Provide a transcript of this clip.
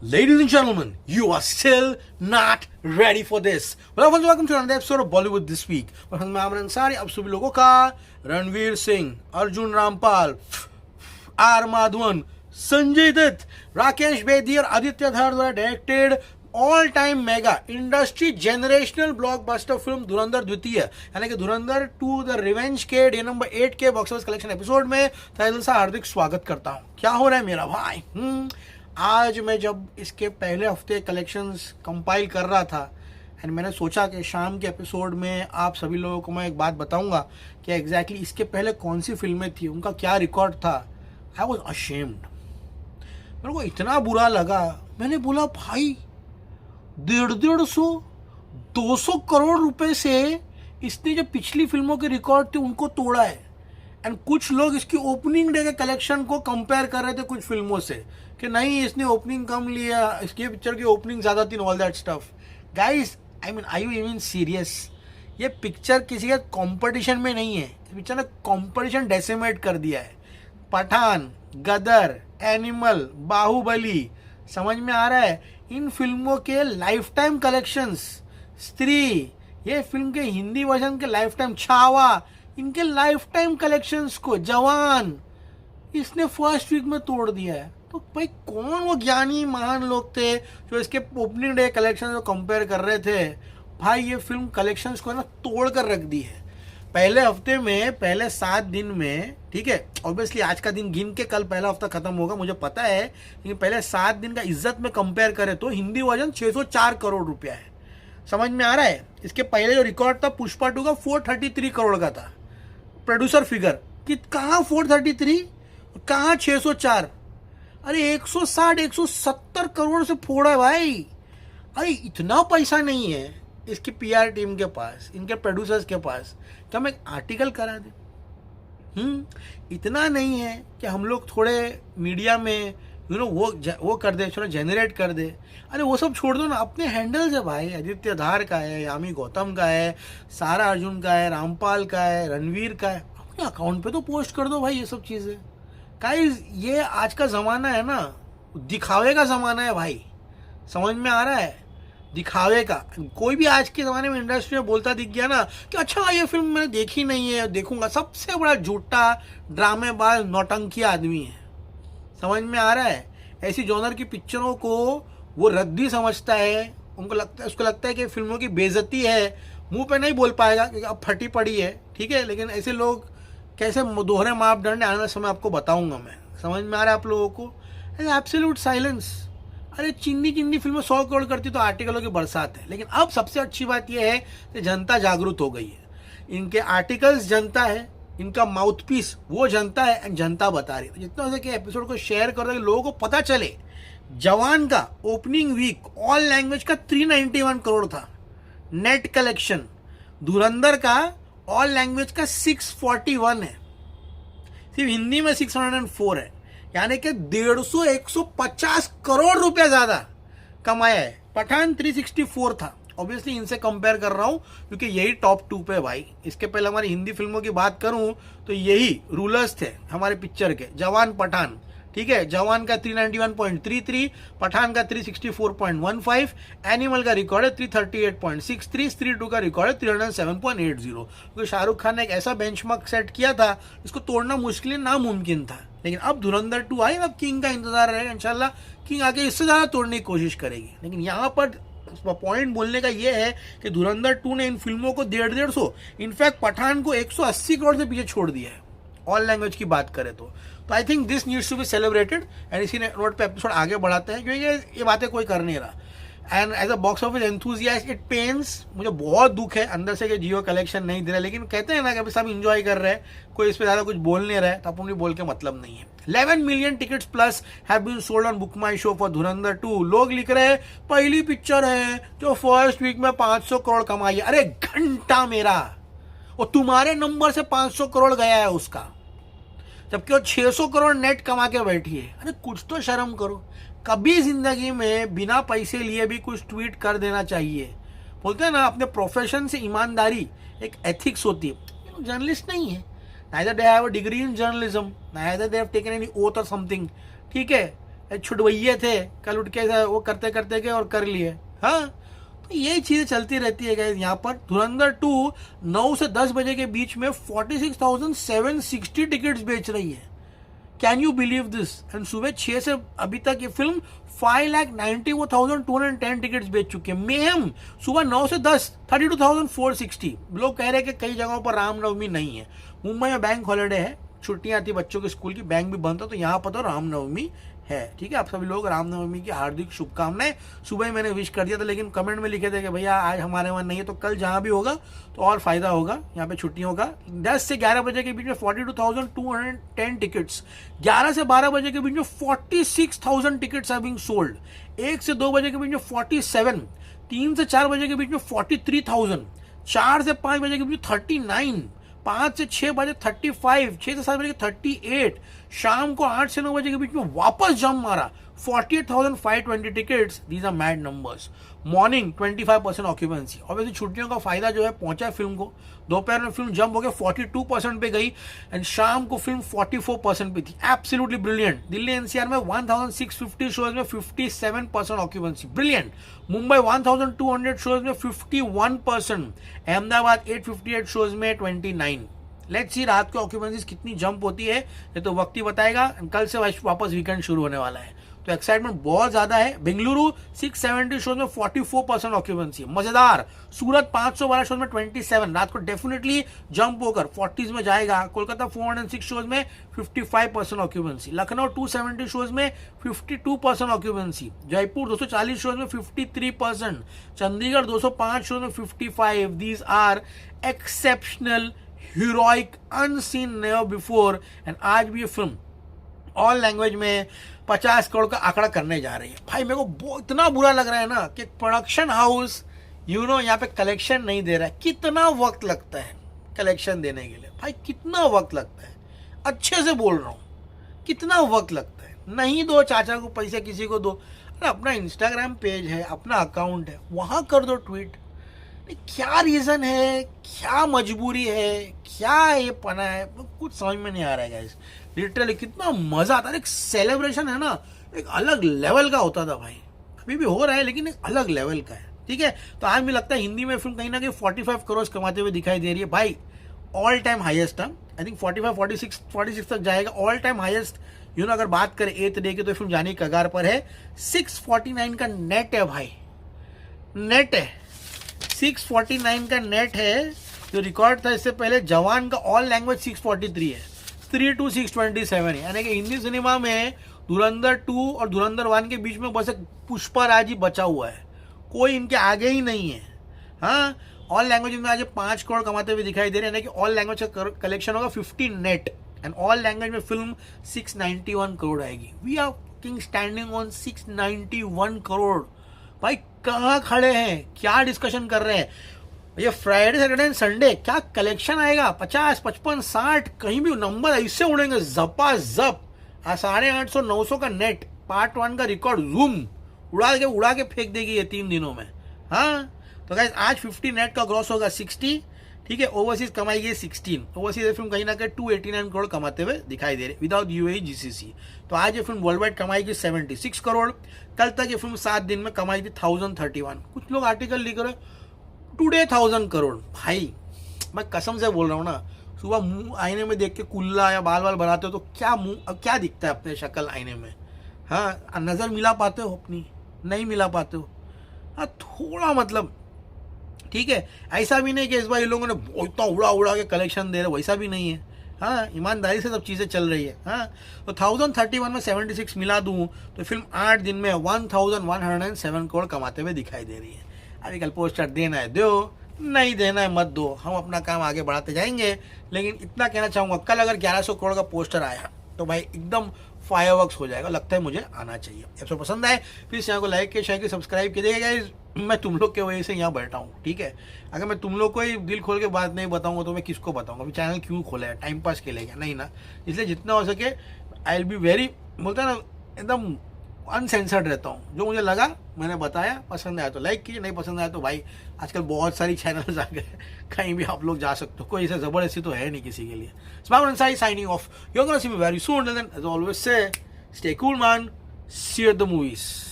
Ladies and gentlemen, you are still not ready for this. Welcome to another episode of Bollywood This Week. मैं आमर अंसारी, आप सभी लोगों का रणवीर सिंह, अर्जुन रामपाल, आर माधवन, संजय दत्त, राकेश बेदी और आदित्य धार द्वारा directed all time mega industry generational blockbuster film धुरंधर द्वितीय यानी कि धुरंधर 2 द रिवेंज के डे नंबर 8 के बॉक्स ऑफिस कलेक्शन एपिसोड में तहे दिल से हार्दिक स्वागत करता हूँ। क्या हो रहा है मेरा भाई? आज मैं जब इसके पहले हफ्ते कलेक्शंस कंपाइल कर रहा था एंड मैंने सोचा कि शाम के एपिसोड में आप सभी लोगों को मैं एक बात बताऊंगा कि एग्जैक्टली इसके पहले कौन सी फिल्में थी, उनका क्या रिकॉर्ड था। I was ashamed. मेरे को इतना बुरा लगा। मैंने बोला भाई 150 200 करोड़ रुपए से इसने जो पिछली फिल्मों के रिकॉर्ड थे उनको तोड़ा है। एंड कुछ लोग इसकी ओपनिंग डे के कलेक्शन को कंपेयर कर रहे थे कुछ फिल्मों से कि नहीं इसने ओपनिंग कम लिया, इसकी पिक्चर की ओपनिंग ज़्यादा थी, all that stuff. Guys I mean I you even serious? ये पिक्चर किसी के कंपटीशन में नहीं है। पिक्चर ने कंपटीशन डेसिमेट कर दिया है। पठान, गदर, एनिमल, बाहुबली, समझ में आ रहा है? इन फिल्मों के लाइफ टाइम कलेक्शंस, स्त्री, ये फिल्म के हिंदी वर्जन के लाइफ टाइम, छावा, इनके लाइफ टाइम कलेक्शंस को, जवान, इसने फर्स्ट वीक में तोड़ दिया है। तो भाई कौन वो ज्ञानी महान लोग थे जो इसके ओपनिंग डे कलेक्शन को कंपेयर कर रहे थे? भाई ये फिल्म कलेक्शंस को ना तोड़ कर रख दी है। पहले हफ्ते में, पहले 7 दिन में, ठीक है, ऑब्वियसली आज का दिन गिन के कल पहला हफ्ता खत्म होगा, मुझे पता है, लेकिन पहले 7 दिन का इज्जत में कंपेयर करें तो हिंदी वर्जन 604 करोड़ रुपया है। समझ में आ रहा है? इसके पहले जो रिकॉर्ड था पुष्पा 2 का 433 करोड़ का था प्रोड्यूसर फिगर। कि कहाँ 433, कहाँ 604? अरे 160 170 करोड़ से फोड़ा है भाई। अरे इतना पैसा नहीं है इसकी पीआर टीम के पास, इनके प्रोड्यूसर्स के पास कि हम एक आर्टिकल करा दें। इतना नहीं है कि हम लोग थोड़े मीडिया में वो कर दे, थोड़ा जनरेट कर दे। अरे वो सब छोड़ दो ना, अपने हैंडल्स है भाई। आदित्य धार का है, यामी गौतम का है, सारा अर्जुन का है, रामपाल का है, रणवीर का है। अपने अकाउंट पे तो पोस्ट कर दो भाई ये सब चीज़ें। गाइस ये आज का ज़माना है ना, दिखावे का ज़माना है भाई। समझ में आ रहा है? दिखावे का। कोई भी आज के ज़माने में इंडस्ट्री में बोलता दिख गया ना कि अच्छा ये फिल्म मैंने देखी नहीं है, देखूंगा, सबसे बड़ा झूठा ड्रामेबाज नौटंकी आदमी है। समझ में आ रहा है? ऐसी जॉनर की पिक्चरों को वो रद्दी समझता है। उसको लगता है कि फिल्मों की बेइज्जती है। मुंह पे नहीं बोल पाएगा क्योंकि अब फटी पड़ी है, ठीक है, लेकिन ऐसे लोग कैसे दोहरे मापदंड आने वाले समय आपको बताऊंगा मैं। समझ में आ रहा है आप लोगों को? Absolute silence. अरे चिन्नी फिल्में 100 करोड़ करती तो आर्टिकलों की बरसात है। लेकिन अब सबसे अच्छी बात यह है कि जनता जागरूक हो गई है। इनके आर्टिकल्स जनता है, इनका माउथपीस वो जनता है एंड जनता बता रही है। तो जितना हो सके एपिसोड को शेयर कर दो, लोगों को पता चले। जवान का ओपनिंग वीक ऑल लैंग्वेज का 391 करोड़ था नेट कलेक्शन। धुरंधर का ऑल लैंग्वेज का 641 है, सिर्फ हिंदी में 604 है, यानी कि 150 150 करोड़ रुपया ज्यादा कमाया है। पठान 364 था। ऑब्वियसली इनसे कंपेयर कर रहा हूं क्योंकि यही टॉप 2 पे भाई। इसके पहले हमारी हिंदी फिल्मों की बात करूं तो यही रूलर्स थे हमारे पिक्चर के, जवान, पठान, ठीक है। जवान का 391.33, पठान का 364.15, एनिमल का रिकॉर्ड है 338.63, स्त्री 2 का रिकॉर्ड है 307.80। क्योंकि शाहरुख खान ने एक ऐसा बेंचमार्क सेट किया था इसको तोड़ना मुश्किल नामुमकिन था। लेकिन अब धुरंधर 2 आई, अब किंग का इंतजार रहेगा। इंशाल्लाह किंग आगे इससे ज़्यादा तोड़ने की कोशिश करेगी। लेकिन यहाँ पर पॉइंट बोलने का ये है कि धुरंधर 2 ने इन फिल्मों को 150, इनफैक्ट पठान को 180 करोड़ से पीछे छोड़ दिया है ऑल लैंग्वेज की बात करें तो। I think this needs to be celebrated and इसी नोट पे एपिसोड आगे बढ़ाते हैं क्योंकि ये बातें कोई कर नहीं रहा। And as a box office enthusiast it pains, मुझे बहुत दुख है अंदर से कि जियो कलेक्शन नहीं दे रहा। लेकिन कहते हैं ना कि अभी सब इंजॉय कर रहे हैं, कोई इस पर ज़्यादा कुछ बोल नहीं रहा है, तो अपन भी बोल के मतलब नहीं है। 11 million tickets plus have been sold on book my show for Dhurandhar 2। लोग लिख रहे हैं पहली पिक्चर है जो फर्स्ट वीक में 500 करोड़ कमाई है। अरे घंटा मेरा, और तुम्हारे नंबर से 500 करोड़ गया है उसका, जबकि वो 600 करोड़ नेट कमा के बैठी है। अरे कुछ तो शर्म करो। कभी जिंदगी में बिना पैसे लिए भी कुछ ट्वीट कर देना चाहिए। बोलते हैं ना अपने प्रोफेशन से ईमानदारी, एक एथिक्स होती है। जर्नलिस्ट नहीं है, neither they have a degree in journalism, neither they have taken any oath or something, ठीक है। छुड़वैये थे, कल उठ के वो करते करते के और कर लिए। हाँ, तो यही चीजें चलती रहती है गाइस। यहाँ पर धुरंधर 2 9 से 10 बजे के बीच में 46,760 टिकट्स बेच रही है। Can you believe this? And सुबह 6 से अभी तक ये फिल्म 5,91,210 टिकट्स बेच चुकी है। मेहम सुबह 9 से 10 32,460। लोग कह रहे हैं कि कई जगहों पर रामनवमी नहीं है। मुंबई में बैंक हॉलिडे है, छुट्टियां थी बच्चों के स्कूल की, बैंक भी बंद था, तो यहाँ पर तो रामनवमी है। ठीक है, आप सभी लोग रामनवमी की हार्दिक शुभकामनाएं। सुबह ही मैंने विश कर दिया था, लेकिन कमेंट में लिखे थे कि भैया आज हमारे वहाँ नहीं है, तो कल जहाँ भी होगा तो और फायदा होगा। यहाँ पे छुट्टियों का 10 से 11 बजे के बीच में 42,210 टिकट्स, 11 से 12 बजे के बीच में 46,000 टिकट्स आर बीइंग सोल्ड, 1 से 2 बजे के बीच में 47, 3 से 4 बजे के बीच में 43,000, 4 से 5 बजे के बीच में 39, 5 से 6 बजे 35, 6 से 7 बजे 38, शाम को 8 से 9 बजे के बीच में वापस जंप मारा 48,520 tickets. These are mad numbers. Morning 25% occupancy. Obviously छुट्टियों का फायदा जो है पहुंचा है फिल्म को। दोपहर में फिल्म जंप हो गया 42% पे गई, एंड शाम को फिल्म 44% पे थी। Absolutely brilliant. दिल्ली एनसीआर में 1650 शोज में 57% ऑक्यूपेंसी, ब्रिलियंट। मुंबई 1200 शोज में 51%, अहमदाबाद 858 शोज में 29। लेट्स सी रात की ऑक्यूपेंसी कितनी जंप होती है, ये तो वक्त ही बताएगा। कल से वापस वीकेंड शुरू होने वाला है, तो एक्साइटमेंट बहुत ज्यादा है। बेंगलुरु 670 शोज में 44% ऑक्यूपेंसी, मजेदार। सूरत 512 शोज में 27, रात को डेफिनेटली जंप होकर 40s में जाएगा। कोलकाता 406 शोज में 55% ऑक्यूपेंसी, लखनऊ 270 शोज में 52% ऑक्यूपेंसी, जयपुर 240 शोज में 53%, चंडीगढ़ 205 शोज में 55। These are exceptional, heroic, unseen, never before. And आज भी ये फिल्म ऑल लैंग्वेज में 50 करोड़ का आंकड़ा करने जा रही है। भाई मेरे को इतना बुरा लग रहा है ना कि प्रोडक्शन हाउस यहाँ पे कलेक्शन नहीं दे रहा है। कितना वक्त लगता है कलेक्शन देने के लिए भाई, कितना वक्त लगता है। अच्छे से बोल रहा हूँ, कितना वक्त लगता है। नहीं दो चाचा को पैसे, किसी को दो। अरे अपना इंस्टाग्राम पेज है, अपना अकाउंट है, वहां कर दो ट्वीट। क्या रीजन है, क्या मजबूरी है, क्या ये पना है, कुछ समझ में नहीं आ रहा है गाइस। लिटरली कितना मजा आता है। एक सेलिब्रेशन है ना, एक अलग लेवल का होता था भाई। अभी भी हो रहा है, लेकिन एक अलग लेवल का है। ठीक है, तो आज मुझे लगता है हिंदी में फिल्म कहीं ना कहीं 45 करोड़ कमाते हुए दिखाई दे रही है भाई। All time highest, I think 45 46 तक जाएगा। ऑल टाइम हाईएस्ट अगर बात करें 8th डे की, तो फिल्म जाने की कगार पर है। 649 का नेट है भाई, नेट है 649 का नेट है। जो रिकॉर्ड था इससे पहले जवान का ऑल लैंग्वेज 643 है, 3 to 627 है। यानी कि हिंदी सिनेमा में धुरंधर 2 और धुरंधर 1 के बीच में बस एक पुष्पराज ही बचा हुआ है, कोई इनके आगे ही नहीं है। हाँ, ऑल लैंग्वेज में आज 5 करोड़ कमाते हुए दिखाई दे रहे हैं। यानी कि ऑल लैंग्वेज का कलेक्शन होगा 50 नेट, एंड ऑल लैंग्वेज में फिल्म 691 करोड़ आएगी। We are standing on 691 crore. भाई कहाँ खड़े हैं, क्या डिस्कशन कर रहे हैं? ये फ्राइडे सैटरडे एंड संडे क्या कलेक्शन आएगा? 50 55 60 कहीं भी नंबर ऐसे उड़ेंगे जपा जप। 850 900 का नेट, पार्ट 1 का रिकॉर्ड जूम उड़ा के फेंक देगी ये 3 दिनों में। हाँ, तो गाइस आज 50 नेट का ग्रॉस होगा 60। ठीक है, ओवरसीज कमाएगी 16। ओवरसीज फिल्म कहीं ना कहीं 289 करोड़ कमाते हुए दिखाई दे रहे विदाउट यूएई जीसीसी। तो आज ये फिल्म वर्ल्ड वाइड कमाएगी 76 करोड़। कल तक ये फिल्म 7 दिन में कमाई थी 1031। कुछ लोग आर्टिकल लिख रहे टुडे 1000 करोड़। भाई मैं कसम से बोल रहा हूँ ना, सुबह मुंह आईने में देख के कुल्ला या बाल बाल बनाते हो तो क्या मुंह क्या दिखता है अपने शक्ल आईने में? हाँ, नजर मिला पाते हो अपनी? नहीं मिला पाते हो। हाँ, थोड़ा मतलब ठीक है, ऐसा भी नहीं कि इस बार ये लोगों ने इतना उड़ा के कलेक्शन दे रहे, वैसा भी नहीं है। हाँ, ईमानदारी से सब चीज़ें चल रही है। हाँ, तो 1031 में 76 मिला दूँ तो फिल्म 8 दिन में 1107 करोड़ कमाते हुए दिखाई दे रही है। अभी कल पोस्टर देना है दो, नहीं देना है मत दो, हम अपना काम आगे बढ़ाते जाएंगे। लेकिन इतना कहना चाहूँगा, कल अगर 1100 करोड़ का पोस्टर आया तो भाई एकदम फायरवर्क्स हो जाएगा। लगता है मुझे आना चाहिए। आपको पसंद आए प्लीज़ चैनल को लाइक किया, शेयर किया, सब्सक्राइब कीजिएगा गाइस। मैं तुम लोग के वजह से यहाँ बैठा हूँ। ठीक है, अगर मैं तुम लोग को ही दिल खोल के बात नहीं बताऊंगा तो मैं किसको बताऊंगा? अभी चैनल क्यों खोला है? टाइम पास के लिए क्या? नहीं ना। इसलिए जितना हो सके आई विल बी वेरी, बोलता है ना, एकदम अनसेंसर्ड रहता हूँ। जो मुझे लगा मैंने बताया, पसंद आया तो लाइक कीजिए, नहीं पसंद आया तो भाई आजकल बहुत सारी चैनल्स आ गए, कहीं भी आप लोग जा सकते हो। कोई ऐसा ज़बरदस्ती तो है नहीं किसी के लिए। Smile signing off, you are gonna see me very soon, and as always say stay cool man, See you at the movies.